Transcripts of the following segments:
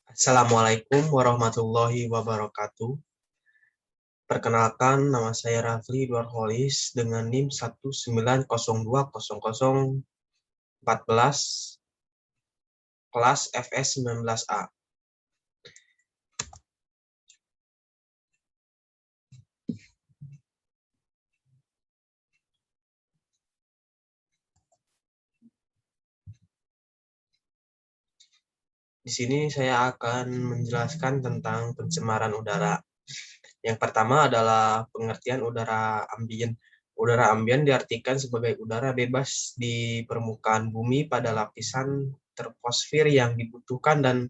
Assalamualaikum warahmatullahi wabarakatuh. Perkenalkan, nama saya Rafli Dwarholis dengan NIM 190200014 kelas FS 19A. Di sini saya akan menjelaskan tentang pencemaran udara. Yang pertama adalah pengertian udara ambien. Udara ambien diartikan sebagai udara bebas di permukaan bumi pada lapisan troposfer yang dibutuhkan dan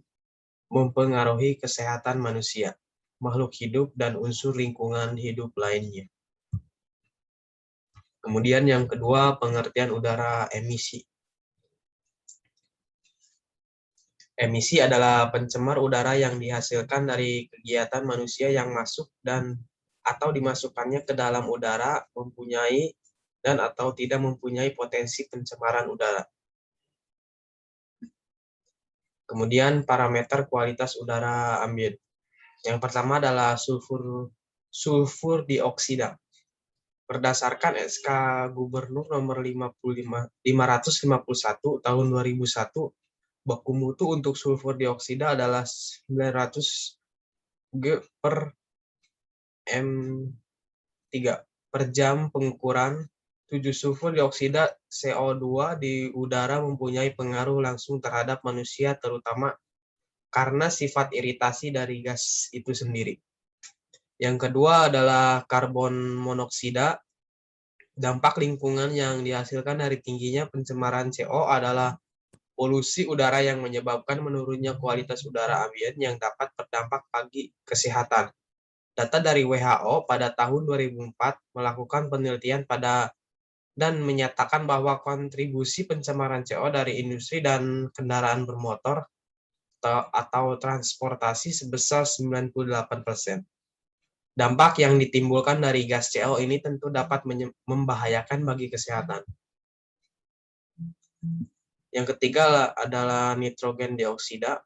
mempengaruhi kesehatan manusia, makhluk hidup, dan unsur lingkungan hidup lainnya. Kemudian yang kedua, pengertian udara emisi. Emisi adalah pencemar udara yang dihasilkan dari kegiatan manusia yang masuk dan atau dimasukkannya ke dalam udara mempunyai dan atau tidak mempunyai potensi pencemaran udara. Kemudian parameter kualitas udara ambien. Yang pertama adalah sulfur dioksida. Berdasarkan SK Gubernur nomor 551 tahun 2001, baku mutu untuk sulfur dioksida adalah 900 G per M3 per jam. Pengukuran 7 sulfur dioksida CO2 di udara mempunyai pengaruh langsung terhadap manusia, terutama karena sifat iritasi dari gas itu sendiri. Yang kedua adalah karbon monoksida. Dampak lingkungan yang dihasilkan dari tingginya pencemaran CO adalah polusi udara yang menyebabkan menurunnya kualitas udara ambien yang dapat berdampak bagi kesehatan. Data dari WHO pada tahun 2004 melakukan penelitian dan menyatakan bahwa kontribusi pencemaran CO dari industri dan kendaraan bermotor atau transportasi sebesar 98%. Dampak yang ditimbulkan dari gas CO ini tentu dapat membahayakan bagi kesehatan. Yang ketiga adalah nitrogen dioksida.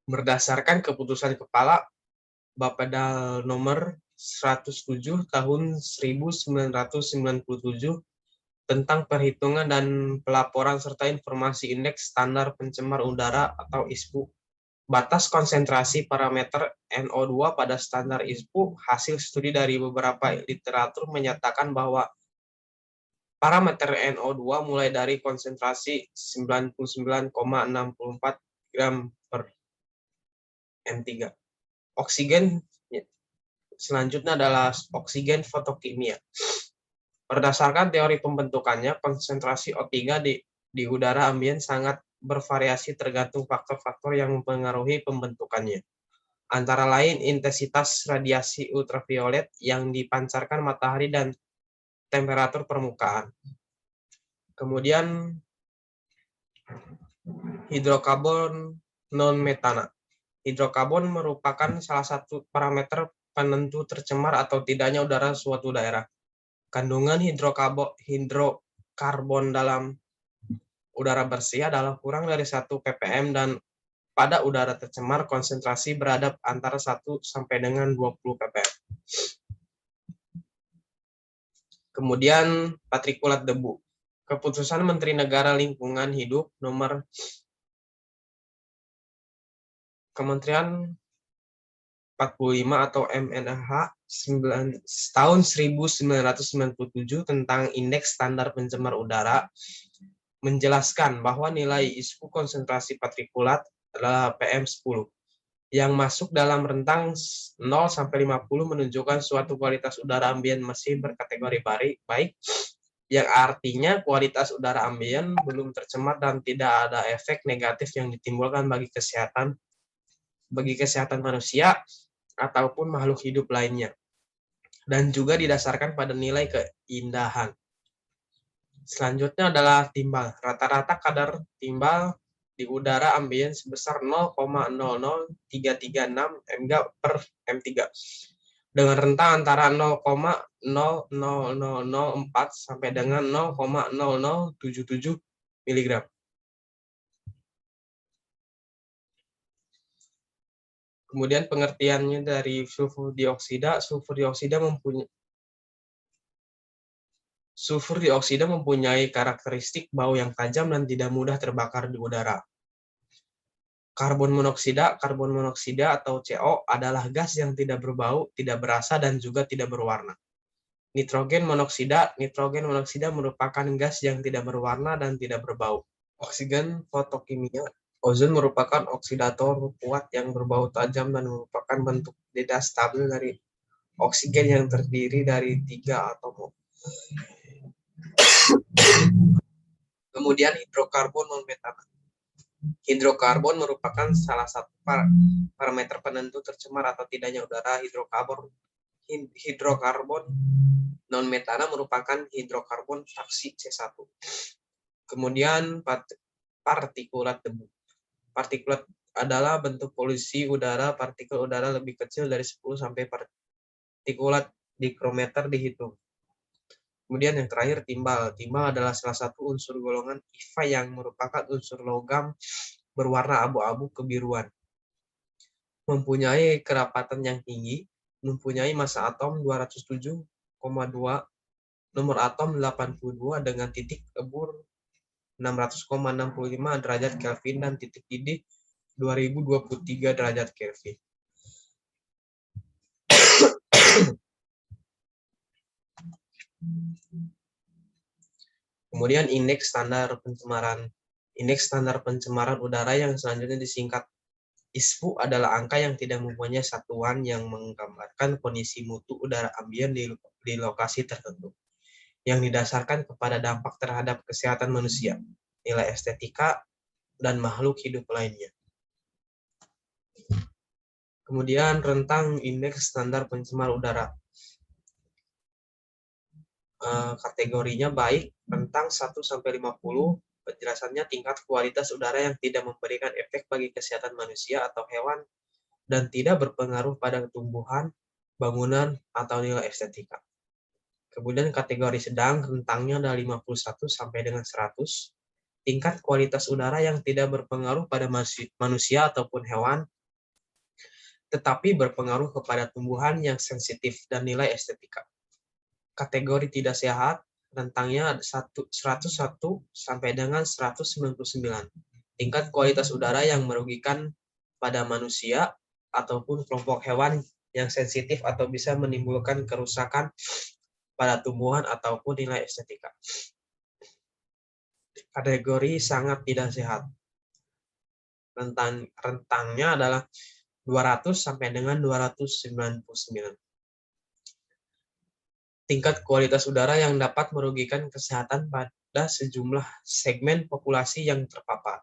Berdasarkan keputusan Kepala Bapeda nomor 107 tahun 1997 tentang perhitungan dan pelaporan serta informasi indeks standar pencemar udara atau ISPU. Batas konsentrasi parameter NO2 pada standar ISPU, hasil studi dari beberapa literatur menyatakan bahwa parameter NO2 mulai dari konsentrasi 99,64 gram per M3. Oksigen selanjutnya adalah oksigen fotokimia. Berdasarkan teori pembentukannya, konsentrasi O3 di udara ambien sangat bervariasi tergantung faktor-faktor yang mempengaruhi pembentukannya. Antara lain intensitas radiasi ultraviolet yang dipancarkan matahari dan temperatur permukaan. Kemudian hidrokarbon non-metana. Hidrokarbon merupakan salah satu parameter penentu tercemar atau tidaknya udara suatu daerah. Kandungan hidrokarbon dalam udara bersih adalah kurang dari 1 ppm dan pada udara tercemar konsentrasi berada antara 1 sampai dengan 20 ppm. Kemudian partikulat debu. Keputusan Menteri Negara Lingkungan Hidup nomor Kementerian 45 atau MNH tahun 1997 tentang Indeks Standar Pencemar Udara menjelaskan bahwa nilai ISPU konsentrasi partikulat adalah PM10 yang masuk dalam rentang 0 sampai 50 menunjukkan suatu kualitas udara ambien masih berkategori baik, yang artinya kualitas udara ambien belum tercemar dan tidak ada efek negatif yang ditimbulkan bagi kesehatan manusia ataupun makhluk hidup lainnya, dan juga didasarkan pada nilai keindahan. Selanjutnya adalah timbal. Rata-rata kadar timbal di udara ambien sebesar 0,00336 mg per M3 dengan rentang antara 0,00004 sampai dengan 0,0077 mg. Kemudian pengertiannya dari sulfur dioksida mempunyai karakteristik bau yang tajam dan tidak mudah terbakar di udara. Karbon monoksida atau CO adalah gas yang tidak berbau, tidak berasa, dan juga tidak berwarna. Nitrogen monoksida merupakan gas yang tidak berwarna dan tidak berbau. Oksigen fotokimia. Ozon merupakan oksidator kuat yang berbau tajam dan merupakan bentuk tidak stabil dari oksigen yang terdiri dari 3 atom. Kemudian hidrokarbon non-metana. Hidrokarbon merupakan salah satu parameter penentu tercemar atau tidaknya udara. Hidrokarbon non-metana merupakan hidrokarbon fraksi C1. Kemudian partikulat debu. Partikulat adalah bentuk polusi udara. Partikel udara lebih kecil dari 10 sampai partikulat mikrometer dihitung. Kemudian yang terakhir timbal. Timbal adalah salah satu unsur golongan IFA yang merupakan unsur logam berwarna abu-abu kebiruan. Mempunyai kerapatan yang tinggi, mempunyai massa atom 207,2, nomor atom 82 dengan titik ebur 600,65 derajat Kelvin dan titik didih 2023 derajat Kelvin. Kemudian indeks standar pencemaran udara yang selanjutnya disingkat ISPU adalah angka yang tidak mempunyai satuan yang menggambarkan kondisi mutu udara ambien di lokasi tertentu, yang didasarkan kepada dampak terhadap kesehatan manusia, nilai estetika, dan makhluk hidup lainnya. Kemudian rentang indeks standar pencemar udara. Kategorinya baik, rentang 1-50, penjelasannya tingkat kualitas udara yang tidak memberikan efek bagi kesehatan manusia atau hewan dan tidak berpengaruh pada tumbuhan, bangunan, atau nilai estetika. Kemudian kategori sedang, rentangnya ada 51 sampai dengan 100, tingkat kualitas udara yang tidak berpengaruh pada manusia ataupun hewan, tetapi berpengaruh kepada tumbuhan yang sensitif dan nilai estetika. Kategori tidak sehat, rentangnya 101 sampai dengan 199. Tingkat kualitas udara yang merugikan pada manusia ataupun kelompok hewan yang sensitif atau bisa menimbulkan kerusakan pada tumbuhan ataupun nilai estetika. Kategori sangat tidak sehat. Rentangnya adalah 200 sampai dengan 299. Tingkat kualitas udara yang dapat merugikan kesehatan pada sejumlah segmen populasi yang terpapar.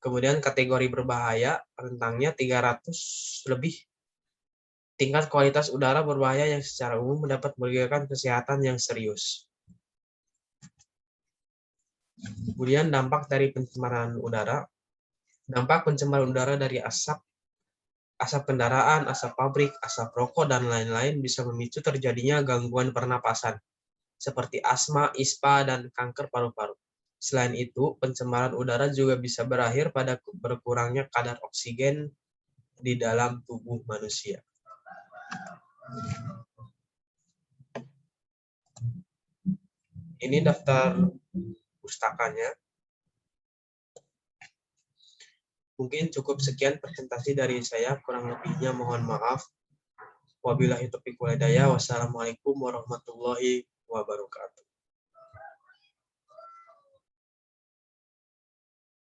Kemudian kategori berbahaya, rentangnya 300 lebih. Tingkat kualitas udara berbahaya yang secara umum dapat merugikan kesehatan yang serius. Kemudian dampak dari pencemaran udara. Dampak pencemaran udara dari asap kendaraan, asap pabrik, asap rokok, dan lain-lain bisa memicu terjadinya gangguan pernapasan, seperti asma, ispa, dan kanker paru-paru. Selain itu, pencemaran udara juga bisa berakhir pada berkurangnya kadar oksigen di dalam tubuh manusia. Ini daftar pustakanya. Mungkin cukup sekian presentasi dari saya, kurang lebihnya mohon maaf. Wabillahi taufiq wal hidayah. Wassalamualaikum warahmatullahi wabarakatuh.